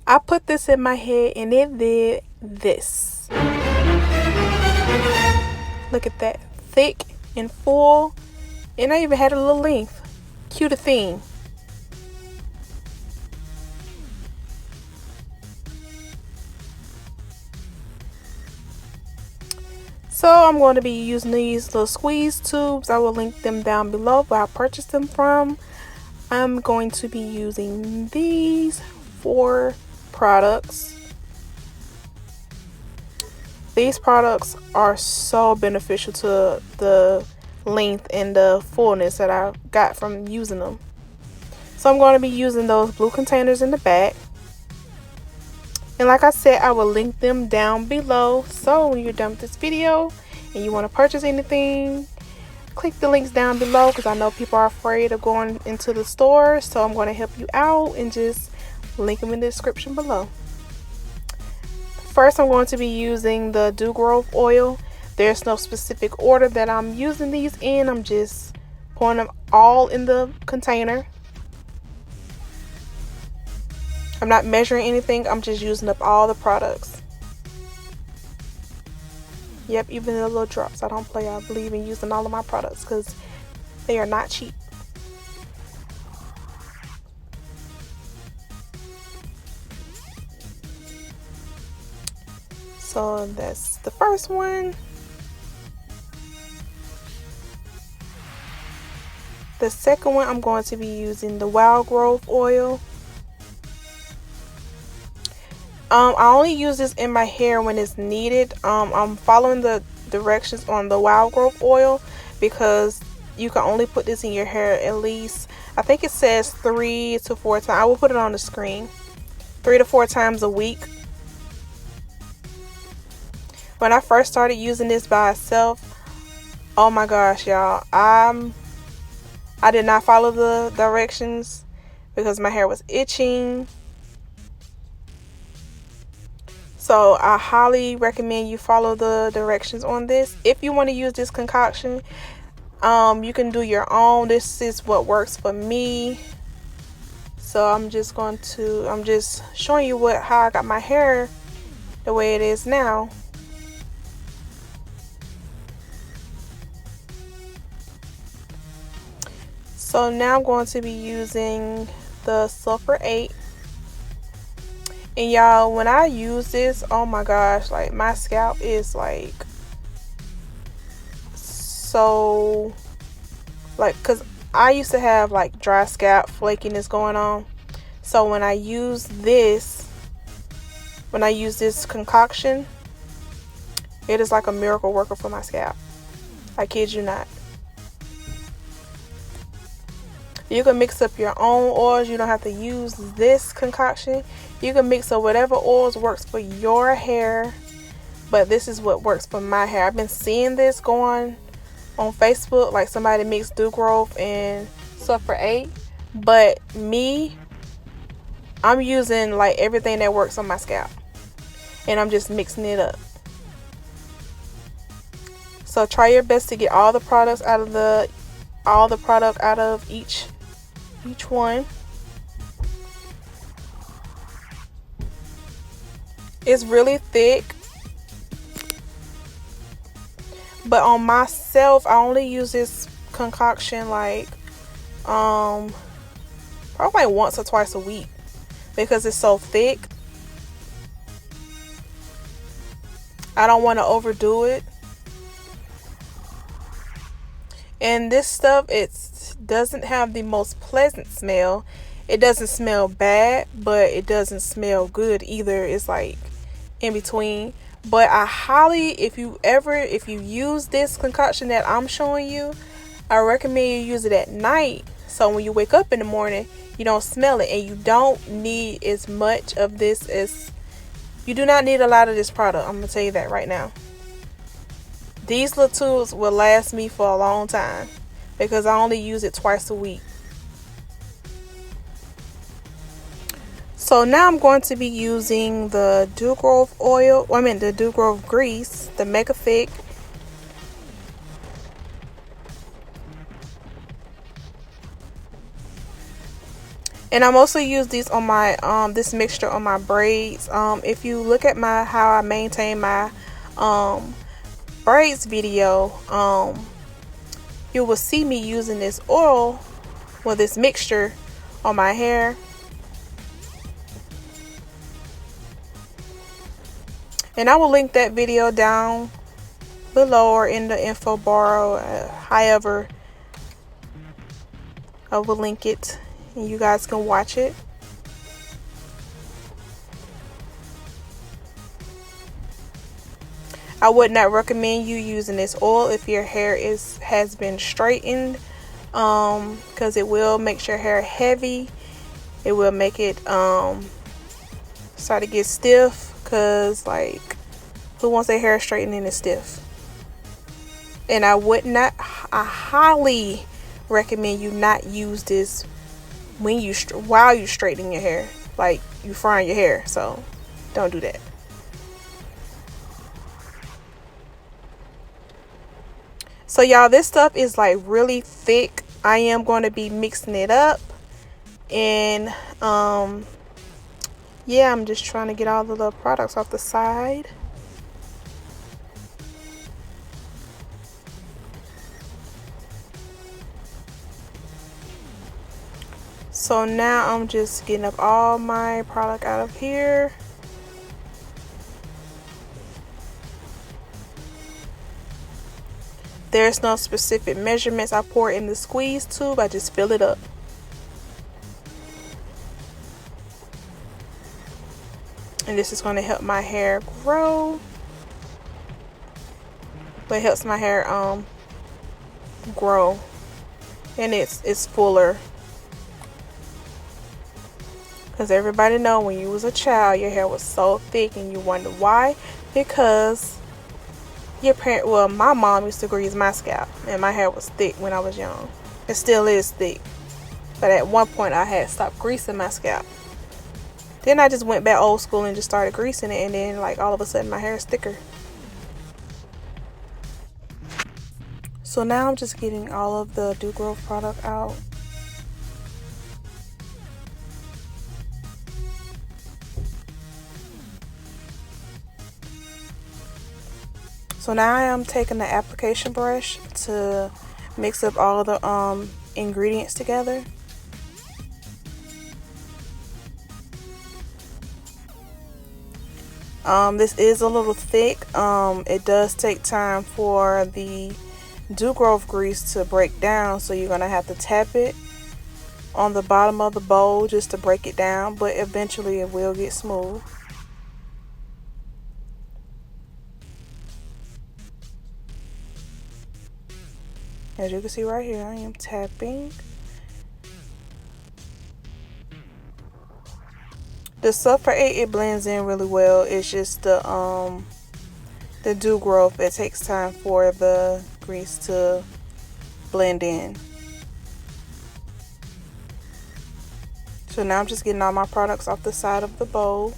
I put this in my head and it did this. Look at that. Thick and full. And I even had a little length. Cute theme. So I'm going to be using these little squeeze tubes. I will link them down below where I purchased them from. I'm going to be using these 4 products. These products are so beneficial to the length and the fullness that I got from using them. So I'm going to be using those blue containers in the back. And like I said, I will link them down below. So when you're done with this video and you want to purchase anything, click the links down below, because I know people are afraid of going into the store. So I'm going to help you out and just link them in the description below. First, I'm going to be using the Dew Grove oil. There's no specific order that I'm using these in. I'm just pouring them all in the container. I'm not measuring anything. I'm just using up all the products. Yep, even the little drops. I don't play. I believe in using all of my products because they are not cheap. So that's the first one. The second one, I'm going to be using the Wild Grove oil. I only use this in my hair when it's needed. I'm following the directions on the Wild Grove oil because you can only put this in your hair at least, I think it says 3 to 4 times. I will put it on the screen. 3 to 4 times a week. When I first started using this by itself, oh my gosh, y'all, I did not follow the directions because my hair was itching. So I highly recommend you follow the directions on this. If you want to use this concoction, you can do your own. This is what works for me. So I'm just showing you how I got my hair the way it is now. So now I'm going to be using the Sulfur 8. And y'all, when I use this, oh my gosh, like my scalp is like so, like, because I used to have like dry scalp flakiness going on. So when I use this concoction, it is like a miracle worker for my scalp. I kid you not. You can mix up your own oils. You don't have to use this concoction. You can mix up whatever oils works for your hair. But this is what works for my hair. I've been seeing this going on Facebook. Like somebody mixed Dew Grove and Sulfur 8. But me, I'm using like everything that works on my scalp. And I'm just mixing it up. So try your best to get all the products out of each one. It's really thick, but on myself I only use this concoction like probably like once or twice a week because it's so thick. I don't want to overdo it. And this stuff, it doesn't have the most pleasant smell. It doesn't smell bad, but it doesn't smell good either. It's like in between. But I highly, if you use this concoction that I'm showing you, I recommend you use it at night. So when you wake up in the morning, you don't smell it. And you don't need as much of this you do not need a lot of this product. I'm going to tell you that right now. These little tubes will last me for a long time because I only use it twice a week. So now I'm going to be using the Dew Grove oil, the Dew Grove grease, the Mega Thick. And I mostly use these on my this mixture on my braids. If you look at my how I maintain my braids video, you will see me using this oil, well, this mixture on my hair. And I will link that video down below or in the info bar, however I will link it and you guys can watch it. I would not recommend you using this oil if your hair has been straightened, because it will make your hair heavy. It will make it start to get stiff, because like, who wants their hair straightened and it's stiff? And I highly recommend you not use this while you straightening your hair, like you frying your hair. So don't do that. So y'all, this stuff is like really thick. I am going to be mixing it up, and yeah, I'm just trying to get all the little products off the side. So now I'm just getting up all my product out of here. There's no specific measurements I pour in the squeeze tube. I just fill it up. And this is going to help my hair grow. But it helps my hair grow. And it's fuller. Because everybody know when you was a child, your hair was so thick and you wonder why. Because your parent, well, my mom used to grease my scalp and my hair was thick when I was young. It still is thick. But at one point I had stopped greasing my scalp. Then I just went back old school and just started greasing it, and then like all of a sudden my hair is thicker. So now I'm just getting all of the Dew Growth product out. So now I am taking the application brush to mix up all of the ingredients together. This is a little thick. It does take time for the Dew Growth grease to break down, so you're gonna have to tap it on the bottom of the bowl just to break it down, but eventually it will get smooth. As you can see right here, I am tapping. The Sulfur 8, it blends in really well. It's just the Dew Growth, it takes time for the grease to blend in. So now I'm just getting all my products off the side of the bowl.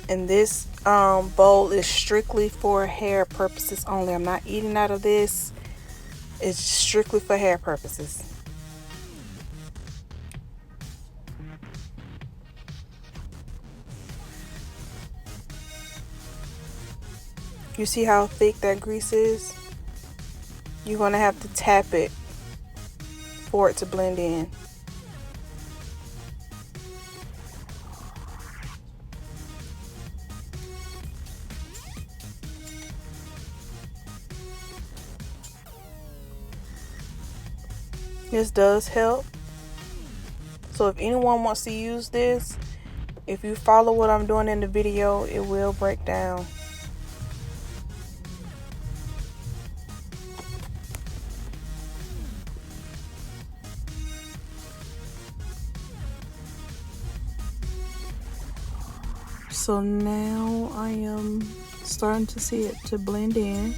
And this bowl is strictly for hair purposes only. I'm not eating out of this. It's strictly for hair purposes. You see how thick that grease is? You're going to have to tap it for it to blend in. This does help. So if anyone wants to use this, if you follow what I'm doing in the video, it will break down. So now I am starting to see it to blend in.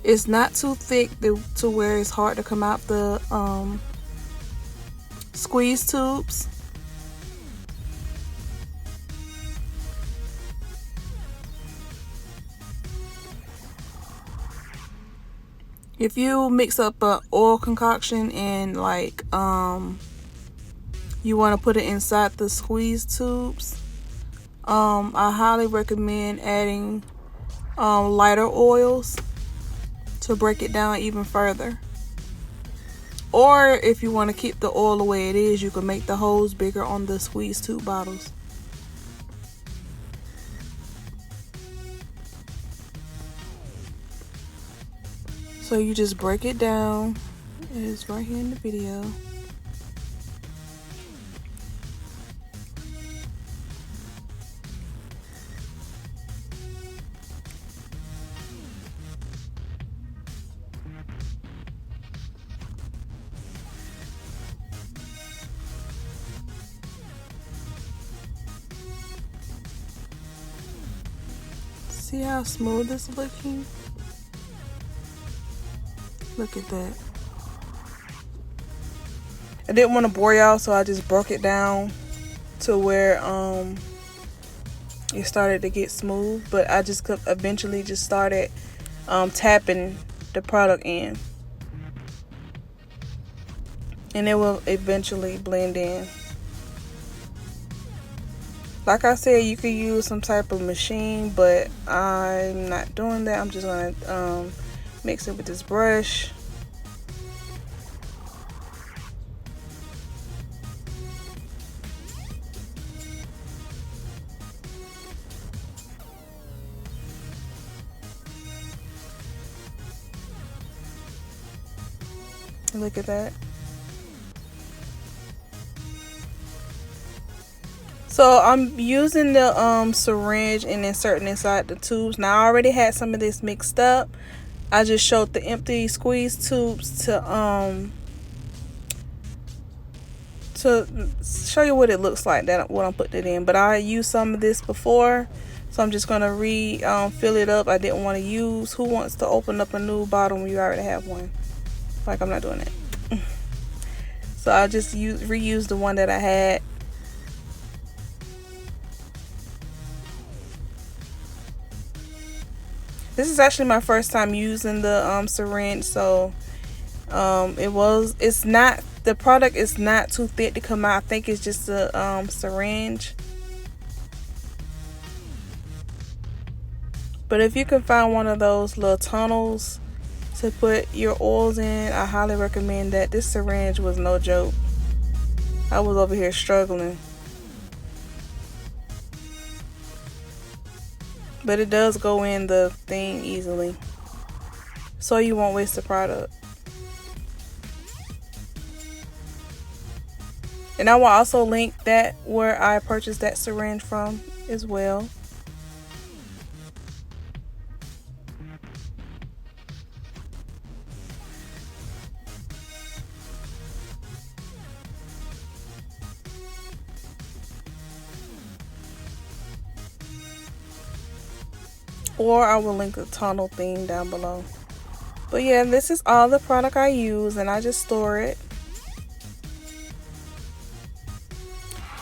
It's not too thick to where it's hard to come out the squeeze tubes. If you mix up an oil concoction and like you want to put it inside the squeeze tubes, I highly recommend adding lighter oils to break it down even further. Or if you want to keep the oil the way it is, you can make the holes bigger on the squeeze tube bottles. So you just break it down. It is right here in the video. See how smooth it's looking? Look at that. I didn't want to bore y'all, so I just broke it down to where it started to get smooth, but I just eventually just started tapping the product in, and it will eventually blend in. Like I said, you could use some type of machine, but I'm not doing that. I'm just gonna mix it with this brush. Look at that. So I'm using the syringe and inserting inside the tubes. Now I already had some of this mixed up. I just showed the empty squeeze tubes to show you what it looks like, that what I'm putting it in. But I used some of this before, so I'm just gonna fill it up. I didn't want to use. Who wants to open up a new bottle when you already have one? Like, I'm not doing it. So I just reuse the one that I had. This is actually my first time using the syringe, so it's not, the product is not too thick to come out. I think it's just a syringe. But if you can find one of those little tunnels to put your oils in, I highly recommend that. This syringe was no joke. I was over here struggling. But it does go in the thing easily, so you won't waste the product. And I will also link that where I purchased that syringe from as well. Or I will link the tunnel thing down below. But yeah, this is all the product I use, and I just store it.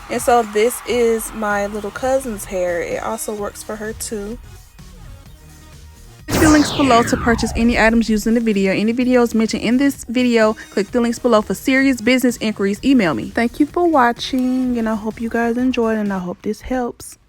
And so this is my little cousin's hair. It also works for her too. Click the links below to purchase any items used in the video. Any videos mentioned in this video, click the links below for serious business inquiries. Email me. Thank you for watching, and I hope you guys enjoyed, and I hope this helps.